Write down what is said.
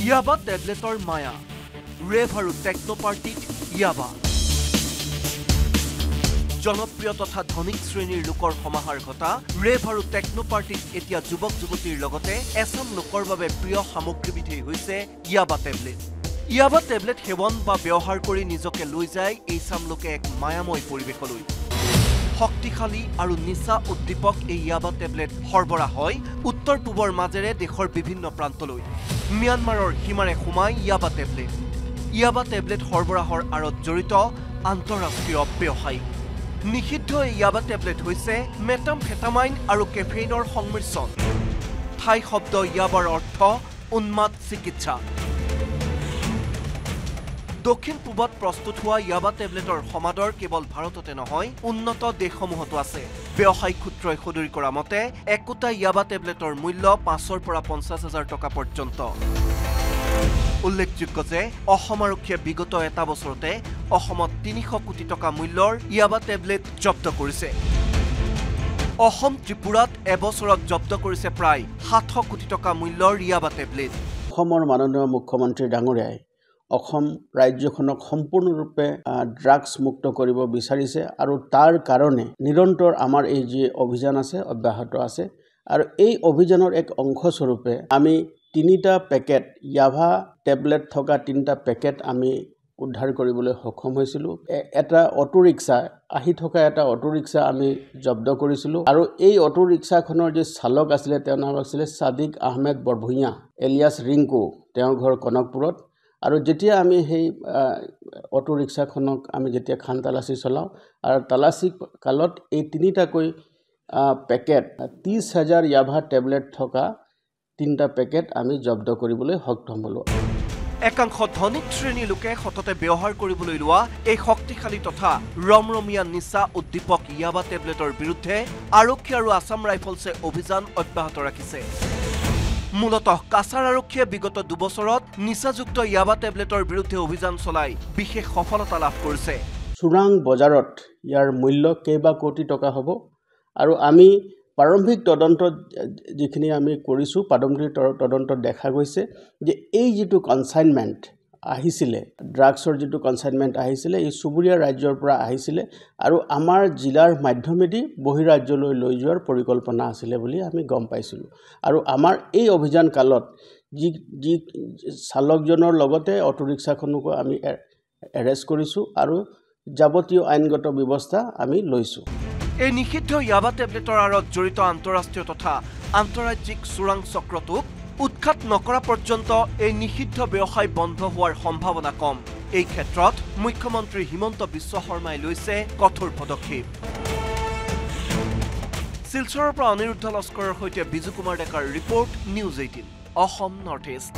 ইয়াবা টেবলেটৰ মায়া ৰেভ আৰু টেকনো পাৰ্টিত ইয়াবা জনপ্ৰিয় তথা ধনিক শ্ৰেণীৰ লোকৰ সমাহাৰ ঘটা ৰেভ আৰু টেকনো পাৰ্টিত এতিয়া যুৱক যুৱতীৰ লগতে এছাম লোকৰ বাবে প্ৰিয় সামগ্ৰীবিধেই হৈছে ইয়াবা টেবলেট। ইয়াবা টেবলেট সেৱন বা ব্যৱহাৰ কৰি নিজকে লৈ যায় এই চাম লোকে এক মায়াময় পৰিৱেশলৈ। শক্তিশালী আৰু নিচা উদ্দীপক এই ইয়াবা টেবলেট সৰবৰাহ হয় উত্তৰ পূবৰ মাজেৰে দেশৰ বিভিন্ন প্ৰান্তলৈ। ম্যানমাৰৰ সীমাৰে সোমাই ইয়াবা টেবলেট। ইয়াবা টেবলেট সৰবৰাহৰ আঁৰত জড়িত আন্তঃৰাষ্ট্ৰীয় ব্যৱসায়ী। নিষিদ্ধ এই ইয়াবা টেবলেট হৈছে মেটামফেটামাইন আৰু কেফেইনৰ সংমিশ্ৰণ। ঠাই শব্দ ইয়াবাৰ অৰ্থ উন্মাদ চিকিৎসা। দক্ষিণ পূবত প্ৰস্তুত হোৱা ইয়াবা টেবলেটৰ সমাদৰ কেৱল ভাৰততে নহয় উন্নত দেশসমূহতো আছে। ব্যৱসায়িক সূত্ৰই সদৰি কৰা মতে একোটা ইয়াবা টেবলেটৰ মূল্য ৫ৰ পৰা ৫০,০০০ টকা পৰ্যন্ত। উল্লেখযোগ্য যে অসম আৰক্ষীয়ে বিগত এটা বছৰতে অসমত ৩০০ কোটি টকা মূল্যৰ ইয়াবা টেবলেট জব্দ কৰিছে। অসম ত্ৰিপুৰাত এবছৰত জব্দ কৰিছে প্ৰায় ৭০০ কোটি টকা মূল্যৰ ইয়াবা টেবলেট। অসমৰ মাননীয় মুখ্যমন্ত্ৰী ডাঙৰীয়াই অসম ৰাজ্যখনক সম্পূৰ্ণৰূপে ড্ৰাগছ মুক্ত কৰিব বিচাৰিছে আৰু তাৰ কাৰণে নিৰন্তৰ আমাৰ এই যি অভিযান আছে অব্যাহত আছে আৰু এই অভিযানৰ এক অংশস্বৰূপে আমি ৩টা পেকেট ইয়াবা টেবলেট থকা ৩টা পেকেট আমি উদ্ধাৰ কৰিবলৈ সক্ষম হৈছিলোঁ। এটা অটো ৰিক্সা আহি থকা এটা অটো ৰিক্সা আমি জব্দ কৰিছিলোঁ আৰু এই অটো ৰিক্সাখনৰ যি চালক আছিলে তেওঁৰ নাম আছিলে সাদিক আহমেদ বৰভূঞা এলিয়াছ ৰিংকু, তেওঁৰ ঘৰ কনকপুৰত। আৰু যেতিয়া আমি সেই অটো ৰিক্সাখনক আমি যেতিয়া খান তালাচী চলাওঁ আৰু তালাচী কালত এই ৩টাকৈ পেকেট ৩০,০০০ ইয়াবা টেবলেট থকা ৩টা পেকেট আমি জব্দ কৰিবলৈ সক্ষম হ'লোঁ। একাংশ ধনিক শ্ৰেণীৰ লোকে সততে ব্যৱহাৰ কৰিবলৈ লোৱা এই শক্তিশালী তথা ৰমৰমীয়া নিচা উদ্দীপক ইয়াবা টেবলেটৰ বিৰুদ্ধে আৰক্ষী আৰু আছাম ৰাইফলছে অভিযান অব্যাহত ৰাখিছে। মূলতঃ কাছাৰ আৰক্ষীয়ে বিগত ২ বছৰত নিচাযুক্ত ইয়াবা টেবলেটৰ বিৰুদ্ধে অভিযান চলাই বিশেষ সফলতা লাভ কৰিছে। চোৰাং বজাৰত ইয়াৰ মূল্য কেইবা কোটি টকা হ'ব আৰু আমি প্ৰাৰম্ভিক তদন্তত যিখিনি আমি কৰিছোঁ প্ৰাৰম্ভিক তদন্তত দেখা গৈছে যে এই যিটো কনচাইনমেণ্ট আহিছিলে ড্ৰাগছৰ যিটো কনচাইনমেণ্ট আহিছিলে এই চুবুৰীয়া ৰাজ্যৰ পৰা আহিছিলে আৰু আমাৰ জিলাৰ মাধ্যমেদি বহিৰাজ্যলৈ লৈ যোৱাৰ পৰিকল্পনা আছিলে বুলি আমি গম পাইছিলোঁ। আৰু আমাৰ এই অভিযান কালত যি চালকজনৰ লগতে অটো ৰিক্সাখনকো আমি এৰেষ্ট কৰিছোঁ আৰু যাৱতীয় আইনগত ব্যৱস্থা আমি লৈছোঁ। এই নিষিদ্ধ ইয়াবা টেবলেটৰ আঁৰত জড়িত আন্তঃৰাষ্ট্ৰীয় তথা আন্তঃৰাজ্যিক চোৰাং চক্ৰটোক উৎখাত নকৰা পৰ্যন্ত এই নিষিদ্ধ ব্যৱসায় বন্ধ হোৱাৰ সম্ভাৱনা কম। এই ক্ষেত্ৰত মুখ্যমন্ত্ৰী হিমন্ত বিশ্ব শৰ্মাই লৈছে কঠোৰ পদক্ষেপ। শিলচৰৰ পৰা অনিৰুদ্ধ লস্কৰৰ সৈতে বিজু কুমাৰ ডেকাৰ report news 18 Assam north east.